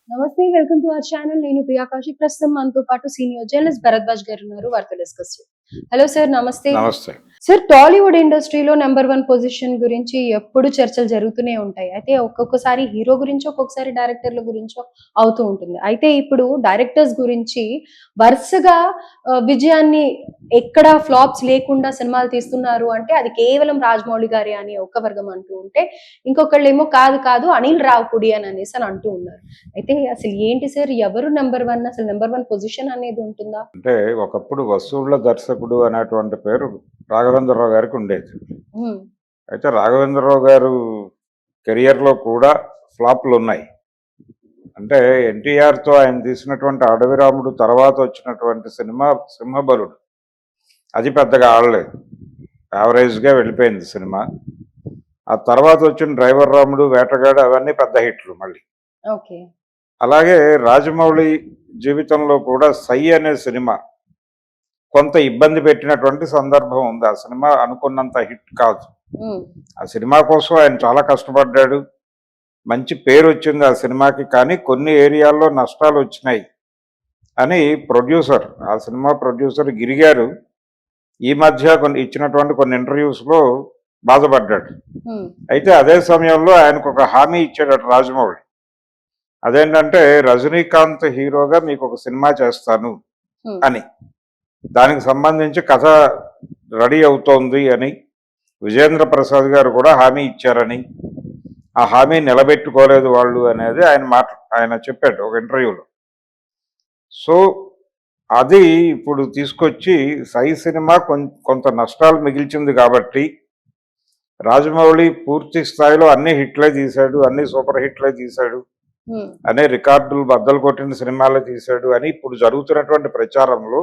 నమస్తే welcome to our channel. నేను ప్రియా కౌశిక్. ప్రస్తుతం మనతో పాటు సీనియర్ జర్నలిస్ట్ భరద్వాజ్ గారు ఉన్నారు. వారితో డిస్కస్ చేద్దాం. హలో సార్, నమస్తే. నమస్తే. సార్, టాలీవుడ్ ఇండస్ట్రీలో నెంబర్ 1 పొజిషన్ గురించి ఎప్పుడు చర్చలు జరుగుతూనే ఉంటాయి. అయితే ఒక్కొక్కసారి హీరో గురించో, ఒక్కొక్కసారి డైరెక్టర్ల గురించో అవుతూ ఉంటుంది. అయితే ఇప్పుడు డైరెక్టర్స్ గురించి వరుసగా విజయాన్ని ఎక్కడ ఫ్లాప్స్ లేకుండా సినిమాలు తీస్తున్నారు అంటే అది కేవలం రాజమౌళి గారే అని ఒక వర్గం అంటూ ఉంటే, ఇంకొకళ్ళేమో కాదు కాదు అనిల్ రావిపూడి అని అనేసి అని అంటూ ఉన్నారు. అయితే అసలు ఏంటి సార్, ఎవరు నెంబర్ 1? అసలు నెంబర్ 1 పొజిషన్ అనేది ఉంటుందా? అంటే ఒకప్పుడు వసూళ్ల దర్శకుడు అనేటువంటి పేరు రాఘవేంద్రరావు గారికి ఉండేది. హ్మ్. అయితే రాఘవేంద్రరావు గారు కెరియర్లో కూడా ఫ్లాప్లు ఉన్నాయి. అంటే ఎన్టీఆర్తో ఆయన తీసినటువంటి అడవిరాముడు తర్వాత వచ్చినటువంటి సినిమా సింహబలుడు అది పెద్దగా ఆడలేదు, యావరేజ్గా వెళ్ళిపోయింది సినిమా. ఆ తర్వాత వచ్చిన డ్రైవర్ రాముడు, వేటగాడు అవన్నీ పెద్ద హిట్లు మళ్ళీ. ఓకే. అలాగే రాజమౌళి జీవితంలో కూడా సై అనే సినిమా కొంత ఇబ్బంది పెట్టినటువంటి సందర్భం ఉంది. ఆ సినిమా అనుకున్నంత హిట్ కాదు. ఆ సినిమా కోసం ఆయన చాలా కష్టపడ్డాడు, మంచి పేరు వచ్చింది ఆ సినిమాకి. కానీ కొన్ని ఏరియాల్లో నష్టాలు వచ్చినాయి అని ప్రొడ్యూసర్, ఆ సినిమా ప్రొడ్యూసర్ గిరి గారు ఈ మధ్య ఇచ్చినటువంటి కొన్ని ఇంటర్వ్యూస్లో బాధపడ్డాడు. అయితే అదే సమయంలో ఆయనకు ఒక హామీ ఇచ్చాడు రాజమౌళి. అదేంటంటే రజనీకాంత్ హీరోగా మీకు ఒక సినిమా చేస్తాను అని, దానికి సంబంధించి కథ రెడీ అవుతోంది అని విజేంద్ర ప్రసాద్ గారు కూడా హామీ ఇచ్చారని, ఆ హామీ నిలబెట్టుకోలేదు వాళ్ళు అనేది ఆయన చెప్పాడు ఒక ఇంటర్వ్యూలో. సో అది ఇప్పుడు తీసుకొచ్చి సై సినిమా కొంత నష్టాలు మిగిల్చింది కాబట్టి రాజమౌళి పూర్తి స్థాయిలో అన్ని హిట్లే తీశాడు, అన్ని సూపర్ హిట్లే తీశాడు, అనే రికార్డులు బద్దలు కొట్టిన సినిమాలే తీశాడు అని ఇప్పుడు జరుగుతున్నటువంటి ప్రచారంలో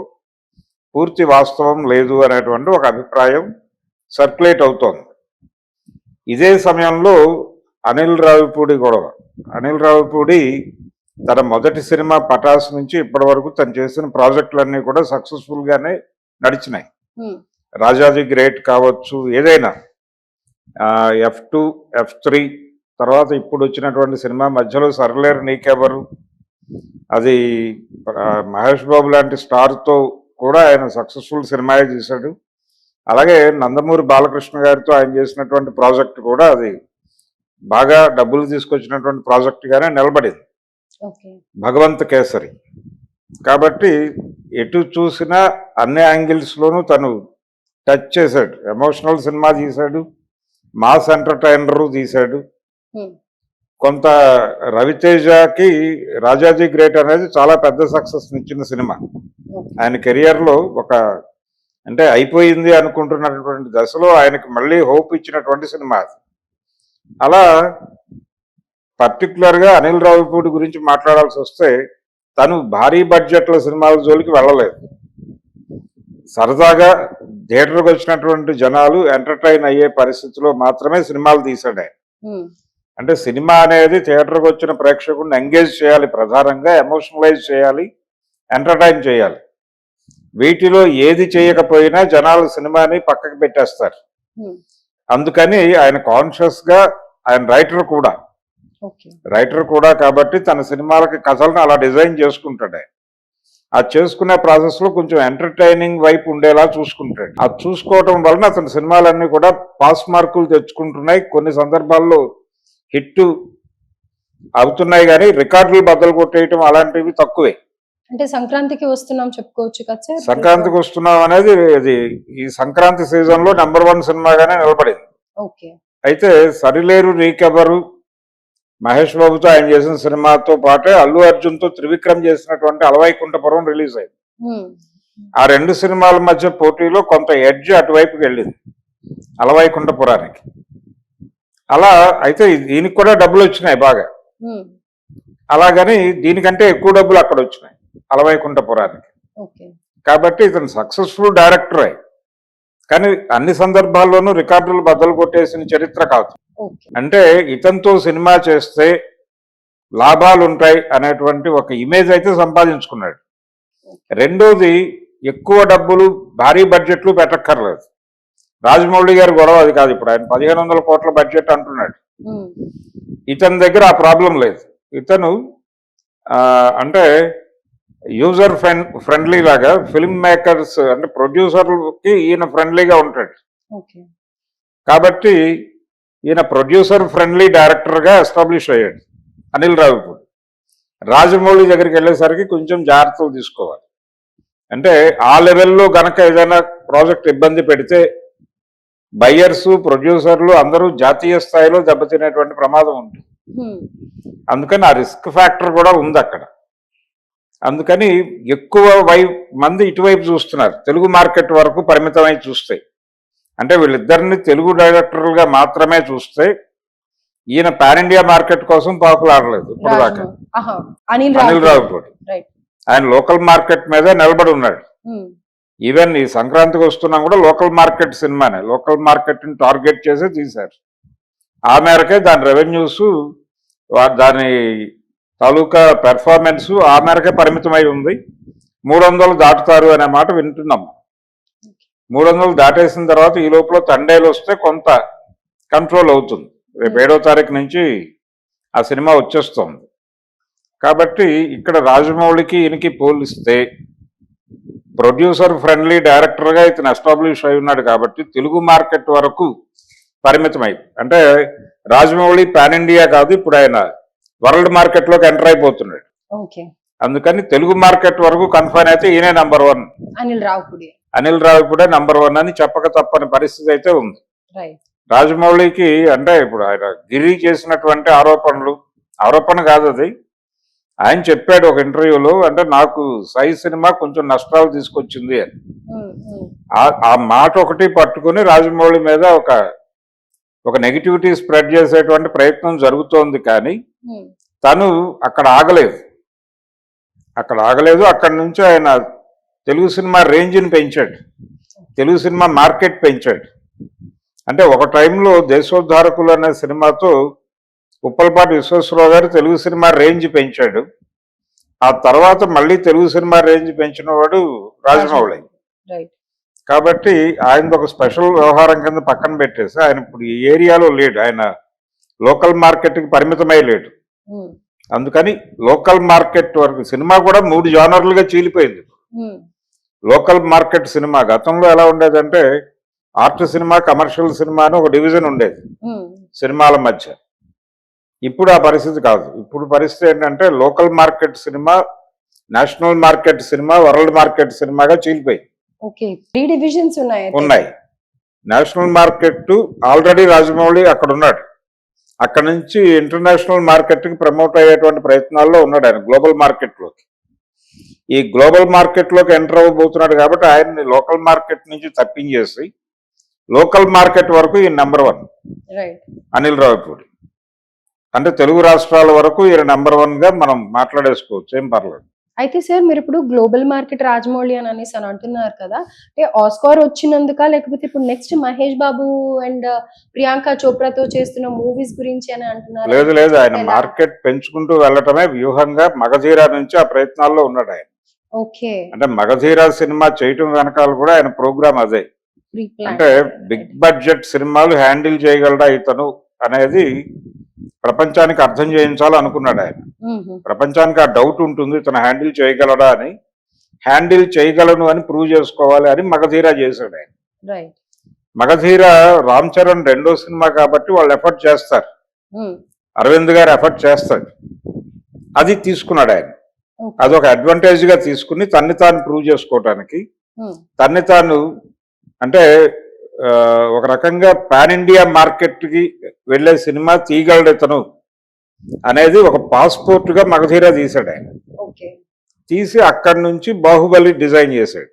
పూర్తి వాస్తవం లేదు అనేటువంటి ఒక అభిప్రాయం సర్క్యులేట్ అవుతోంది. ఇదే సమయంలో అనిల్ రావిపూడి గొడవ. అనిల్ రావిపూడి తన మొదటి సినిమా పటాస్ నుంచి ఇప్పటి వరకు తను చేసిన ప్రాజెక్టులన్నీ కూడా సక్సెస్ఫుల్గానే నడిచినాయి. రాజాది గ్రేట్ కావచ్చు, ఏదైనా F2, F3 తర్వాత ఇప్పుడు వచ్చినటువంటి సినిమా మధ్యలో సర్లేరు నీకెవరు, అది మహేష్ బాబు లాంటి స్టార్తో కూడా ఆయన సక్సెస్ఫుల్ సినిమా చేశాడు. అలాగే నందమూరి బాలకృష్ణ గారితో ఆయన చేసినటువంటి ప్రాజెక్ట్ కూడా అది బాగా డబ్బులు తీసుకొచ్చినటువంటి ప్రాజెక్ట్గానే నిలబడింది, భగవంత్ కేసరి. కాబట్టి ఎటు చూసినా అన్ని యాంగిల్స్లోనూ తను టచ్ చేశాడు. ఎమోషనల్ సినిమా తీశాడు, మాస్ ఎంటర్టైనరు తీశాడు. కొంత రవితేజకి రాజాజీ గ్రేట్ అనేది చాలా పెద్ద సక్సెస్ ఇచ్చిన సినిమా. ఆయన కెరియర్లో ఒక అంటే అయిపోయింది అనుకుంటున్నటువంటి దశలో ఆయనకి మళ్ళీ హోప్ ఇచ్చినటువంటి సినిమా అది. అలా పర్టికులర్గా అనిల్ రావిపూడి గురించి మాట్లాడాల్సి వస్తే తను భారీ బడ్జెట్ల సినిమాల జోలికి వెళ్ళలేదు. సరదాగా థియేటర్కి వచ్చినటువంటి జనాలు ఎంటర్టైన్ అయ్యే పరిస్థితిలో మాత్రమే సినిమాలు తీశాడు ఆయన. అంటే సినిమా అనేది థియేటర్కి వచ్చిన ప్రేక్షకుడిని ఎంగేజ్ చేయాలి, ప్రధానంగా ఎమోషనలైజ్ చేయాలి, ఎంటర్టైన్ చేయాలి. వీటిలో ఏది చేయకపోయినా జనాలు సినిమాని పక్కకి పెట్టేస్తారు. అందుకని ఆయన కాన్షియస్గా, ఆయన రైటర్ కూడా కాబట్టి తన సినిమాలకి కథలను అలా డిజైన్ చేసుకుంటాడు. ఆయన అది చేసుకునే ప్రాసెస్లో కొంచెం ఎంటర్టైనింగ్ వైపు ఉండేలా చూసుకుంటాడు. అది చూసుకోవటం వలన అతని సినిమాలన్నీ కూడా పాస్ మార్కులు తెచ్చుకుంటున్నాయి, కొన్ని సందర్భాల్లో హిట్ అవుతున్నాయి, కానీ రికార్డులు బద్దలు కొట్టేయటం అలాంటివి తక్కువే. అంటే సంక్రాంతికి వస్తున్నాం చెప్పుకోవచ్చు కదా సార్. సంక్రాంతికి వస్తున్నాం అనేది అది ఈ సంక్రాంతి సీజన్ లో నెంబర్ 1 సినిమాగానే నిలబడింది. అయితే సరిలేరు నీకెవరు మహేష్ బాబుతో ఆయన చేసిన సినిమాతో పాటే అల్లు అర్జున్ తో త్రివిక్రమ్ చేసినటువంటి అలవైకుంఠపురం రిలీజ్ అయింది. ఆ రెండు సినిమాల మధ్య పోటీలో కొంత ఎడ్జ్ అటువైపుకి వెళ్ళింది, అలవైకుంఠపురానికి. అలా అయితే దీనికి కూడా డబ్బులు వచ్చినాయి బాగా, అలాగని దీనికంటే ఎక్కువ డబ్బులు అక్కడ వచ్చినాయి అలవైకుంఠపురానికి. కాబట్టి ఇతను సక్సెస్ఫుల్ డైరెక్టరే, కానీ అన్ని సందర్భాల్లోనూ రికార్డులు బద్దలు కొట్టేసిన చరిత్ర కాదు. అంటే ఇతనితో సినిమా చేస్తే లాభాలు ఉంటాయి అనేటువంటి ఒక ఇమేజ్ అయితే సంపాదించుకున్నాడు. రెండోది, ఎక్కువ డబ్బులు భారీ బడ్జెట్లు పెట్టక్కర్లేదు. రాజమౌళి గారి గొడవ అది కాదు. ఇప్పుడు ఆయన 1500 కోట్ల బడ్జెట్ అంటున్నాడు, ఇతని దగ్గర ఆ ప్రాబ్లం లేదు. ఇతను అంటే యూజర్ ఫ్రెండ్లీ లాగా ఫిల్మ్ మేకర్స్ అంటే ప్రొడ్యూసర్కి ఈయన ఫ్రెండ్లీగా ఉంటాడు. ఓకే. కాబట్టి ఈయన ప్రొడ్యూసర్ ఫ్రెండ్లీ డైరెక్టర్గా ఎస్టాబ్లిష్ అయ్యాడు అనిల్ రావిపూడి. రాజమౌళి దగ్గరికి వెళ్ళేసరికి కొంచెం జాగ్రత్తలు తీసుకోవాలి. అంటే ఆ లెవెల్లో గనక ఏదైనా ప్రాజెక్ట్ ఇబ్బంది పెడితే బయ్యర్స్ ప్రొడ్యూసర్లు అందరూ జాతీయ స్థాయిలో దెబ్బతినేటువంటి ప్రమాదం ఉంది. అందుకని ఆ రిస్క్ ఫ్యాక్టర్ కూడా ఉంది అక్కడ. అందుకని ఎక్కువ మంది ఇటువైపు చూస్తున్నారు, తెలుగు మార్కెట్ వరకు పరిమితమై చూస్తే. అంటే వీళ్ళిద్దరిని తెలుగు డైరెక్టర్లుగా మాత్రమే చూస్తే ఈయన పాన్ ఇండియా మార్కెట్ కోసం పాకులాడలేదు ఇప్పటిదాకా. అనిల్ రావిపూడి ఆయన లోకల్ మార్కెట్ మీద నిలబడి ఉన్నాడు. ఈవెన్ ఈ సంక్రాంతికి వస్తున్నా కూడా లోకల్ మార్కెట్ సినిమానే, లోకల్ మార్కెట్ని టార్గెట్ చేసి తీశారు. ఆ మేరకే దాని రెవెన్యూస్, దాని తాలూకా పెర్ఫార్మెన్స్ ఆ మేరకే పరిమితమై ఉంది. 300 దాటుతారు అనే మాట వింటున్నాము. 300 దాటేసిన తర్వాత ఈ లోపల తండేలు వస్తే కొంత కంట్రోల్ అవుతుంది. రేపు 7వ తారీఖు నుంచి ఆ సినిమా వచ్చేస్తుంది. కాబట్టి ఇక్కడ రాజమౌళికి ఈయనకి పోలిస్తే ప్రొడ్యూసర్ ఫ్రెండ్లీ డైరెక్టర్గా ఇతను ఎస్టాబ్లిష్ అయి ఉన్నాడు. కాబట్టి తెలుగు మార్కెట్ వరకు పరిమితమై, అంటే రాజమౌళి పాన్ ఇండియా కాదు, ఇప్పుడు ఆయన వరల్డ్ మార్కెట్లోకి ఎంటర్ అయిపోతున్నాడు. అందుకని తెలుగు మార్కెట్ వరకు కన్ఫైన్ అయితే ఈయనే నంబర్ 1, అనిల్ రావిపూడే నంబర్ 1 అని చెప్పక తప్పని పరిస్థితి అయితే ఉంది. రాజమౌళికి అంటే ఇప్పుడు ఆయన గిరి చేసినటువంటి ఆరోపణ కాదు అది, ఆయన చెప్పాడు ఒక ఇంటర్వ్యూలో, అంటే నాకు సై సినిమా కొంచెం నష్టాలు తీసుకొచ్చింది అని. ఆ మాట ఒకటి పట్టుకుని రాజమౌళి మీద ఒక నెగిటివిటీ స్ప్రెడ్ చేసేటువంటి ప్రయత్నం జరుగుతోంది. కానీ తను అక్కడ ఆగలేదు. అక్కడి నుంచి ఆయన తెలుగు సినిమా రేంజ్ని పెంచాడు, తెలుగు సినిమా మార్కెట్ పెంచాడు. అంటే ఒక టైంలో దేశోద్ధారకులు అనే సినిమాతో ఉప్పలపాటి విశ్వేశ్వరరావు గారు తెలుగు సినిమా రేంజ్ పెంచాడు. ఆ తర్వాత మళ్ళీ తెలుగు సినిమా రేంజ్ పెంచిన వాడు రాజమౌళి. కాబట్టి ఆయన ఒక స్పెషల్ వ్యవహారం కింద పక్కన పెట్టేసి ఆయన ఇప్పుడు ఈ ఏరియాలో లేడు, ఆయన లోకల్ మార్కెట్కి పరిమితమై లేడు. అందుకని లోకల్ మార్కెట్ వరకు సినిమా కూడా 3 జానర్లుగా చీలిపోయింది. లోకల్ మార్కెట్ సినిమా గతంలో ఎలా ఉండేదంటే ఆర్ట్ సినిమా, కమర్షియల్ సినిమా అని ఒక డివిజన్ ఉండేది సినిమాల మధ్య. ఇప్పుడు ఆ పరిస్థితి కాదు. ఇప్పుడు పరిస్థితి ఏంటంటే local market cinema, national market cinema, world market సినిమాగా చీలిపోయింది. ఉన్నాయి. నేషనల్ మార్కెట్ ఆల్రెడీ రాజమౌళి అక్కడ ఉన్నాడు. అక్కడ నుంచి ఇంటర్నేషనల్ మార్కెట్కి ప్రమోట్ అయ్యేటువంటి ప్రయత్నాల్లో ఉన్నాడు ఆయన గ్లోబల్ మార్కెట్లోకి. ఈ గ్లోబల్ మార్కెట్లోకి ఎంటర్ అవ్వబోతున్నాడు. కాబట్టి ఆయన్ని లోకల్ మార్కెట్ నుంచి తప్పించేసి లోకల్ మార్కెట్ వరకు ఈ నంబర్ 1 అనిల్ రావిపూడి. అంటే తెలుగు రాష్ట్రాల వరకు ఈయన నంబర్ 1గా మనం మాట్లాడేసుకోవచ్చు, ఏం పర్లేదు. అయితే సార్ మీరు ఇప్పుడు గ్లోబల్ మార్కెట్ రాజమౌళి అని అనేసి అంటున్నారు కదా, అంటే ఆస్కార్ వచ్చినందుక, లేకపోతే ఇప్పుడు నెక్స్ట్ మహేష్ బాబు అండ్ ప్రియాంక చోప్రాతో చేస్తున్న మూవీస్ గురించి అని అంటున్నారు? లేదు, ఆయన మార్కెట్ పెంచుకుంటూ వెళ్ళటమే వ్యూహంగా మగధీరా నుంచి ఆ ప్రయత్నాల్లో ఉన్నాడు ఆయన. అంటే మగధీరా సినిమా చేయటం వెనకాల కూడా ఆయన ప్రోగ్రామ్ అదే. అంటే బిగ్ బడ్జెట్ సినిమాలు హ్యాండిల్ చేయగలడా ఇతను అనేది ప్రపంచానికి అర్థం చేయించాలనుకున్నాడు ఆయన. ప్రపంచానికి ఆ డౌట్ ఉంటుంది, ఇతను హ్యాండిల్ చేయగలడా అని. హ్యాండిల్ చేయగలను అని ప్రూవ్ చేసుకోవాలి అని మగధీరా చేశాడు ఆయన. మగధీరా రామ్ చరణ్ 2వ సినిమా కాబట్టి వాళ్ళు ఎఫర్ట్ చేస్తారు, అరవింద్ గారు ఎఫర్ట్ చేస్తాడు. అది తీసుకున్నాడు ఆయన. అదొక అడ్వాంటేజ్ గా తీసుకుని తన్ని తాను ప్రూవ్ చేసుకోవటానికి, తన్ని తాను అంటే ఒక రకంగా పాన్ ఇండియా మార్కెట్కి వెళ్ళే సినిమా తీయగలడు ఇతను అనేది ఒక పాస్పోర్ట్ గా మగధీరా తీశాడు ఆయన. తీసి అక్కడి నుంచి బాహుబలి డిజైన్ చేశాడు.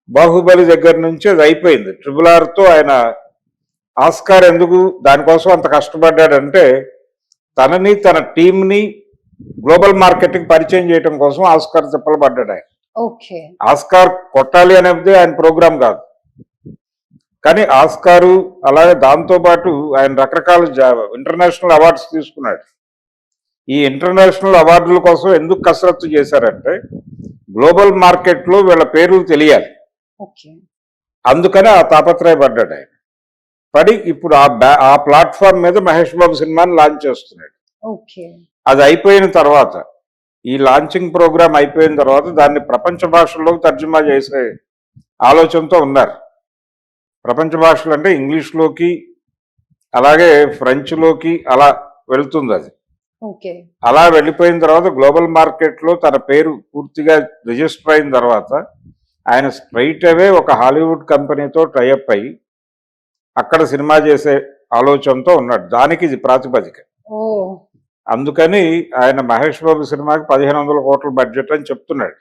బాహుబలి దగ్గర నుంచి అది అయిపోయింది. RRRతో ఆయన ఆస్కార్ ఎందుకు దానికోసం అంత కష్టపడ్డాడంటే తనని తన టీంని గ్లోబల్ మార్కెట్కి పరిచయం చేయడం కోసం ఆస్కార్ తిప్పలు పడ్డాడు ఆయన. ఆస్కార్ కొట్టాలి అనేది ఆయన ప్రోగ్రాం కాదు, కానీ ఆస్కారు అలాగే దాంతోపాటు ఆయన రకరకాల ఇంటర్నేషనల్ అవార్డ్స్ తీసుకున్నాడు. ఈ ఇంటర్నేషనల్ అవార్డుల కోసం ఎందుకు కసరత్తు చేశారంటే గ్లోబల్ మార్కెట్లో వీళ్ళ పేర్లు తెలియాలి. అందుకనే ఆ తాపత్రయపడ్డాడు ఆయన. పడి ఇప్పుడు ఆ ప్లాట్ఫామ్ మీద మహేష్ బాబు సినిమాని లాంచ్ చేస్తున్నాడు. అది అయిపోయిన తర్వాత ఈ లాంచింగ్ ప్రోగ్రామ్ అయిపోయిన తర్వాత దాన్ని ప్రపంచ భాషల్లోకి తర్జుమా చేసే ఆలోచనతో ఉన్నారు. ప్రపంచ భాషలు అంటే ఇంగ్లీష్లోకి, అలాగే ఫ్రెంచ్లోకి అలా వెళ్తుంది అది. ఓకే. అలా వెళ్ళిపోయిన తర్వాత గ్లోబల్ మార్కెట్లో తన పేరు పూర్తిగా రిజిస్టర్ అయిన తర్వాత ఆయన స్ట్రైట్ అవే ఒక హాలీవుడ్ కంపెనీతో టైఅప్ అయ్యి అక్కడ సినిమా చేసే ఆలోచనతో ఉన్నాడు. దానికి ఇది ప్రాతిపదిక. ఓ. అందుకని ఆయన మహేష్ బాబు సినిమాకి 1500 కోట్ల బడ్జెట్ అని చెప్తున్నాడు.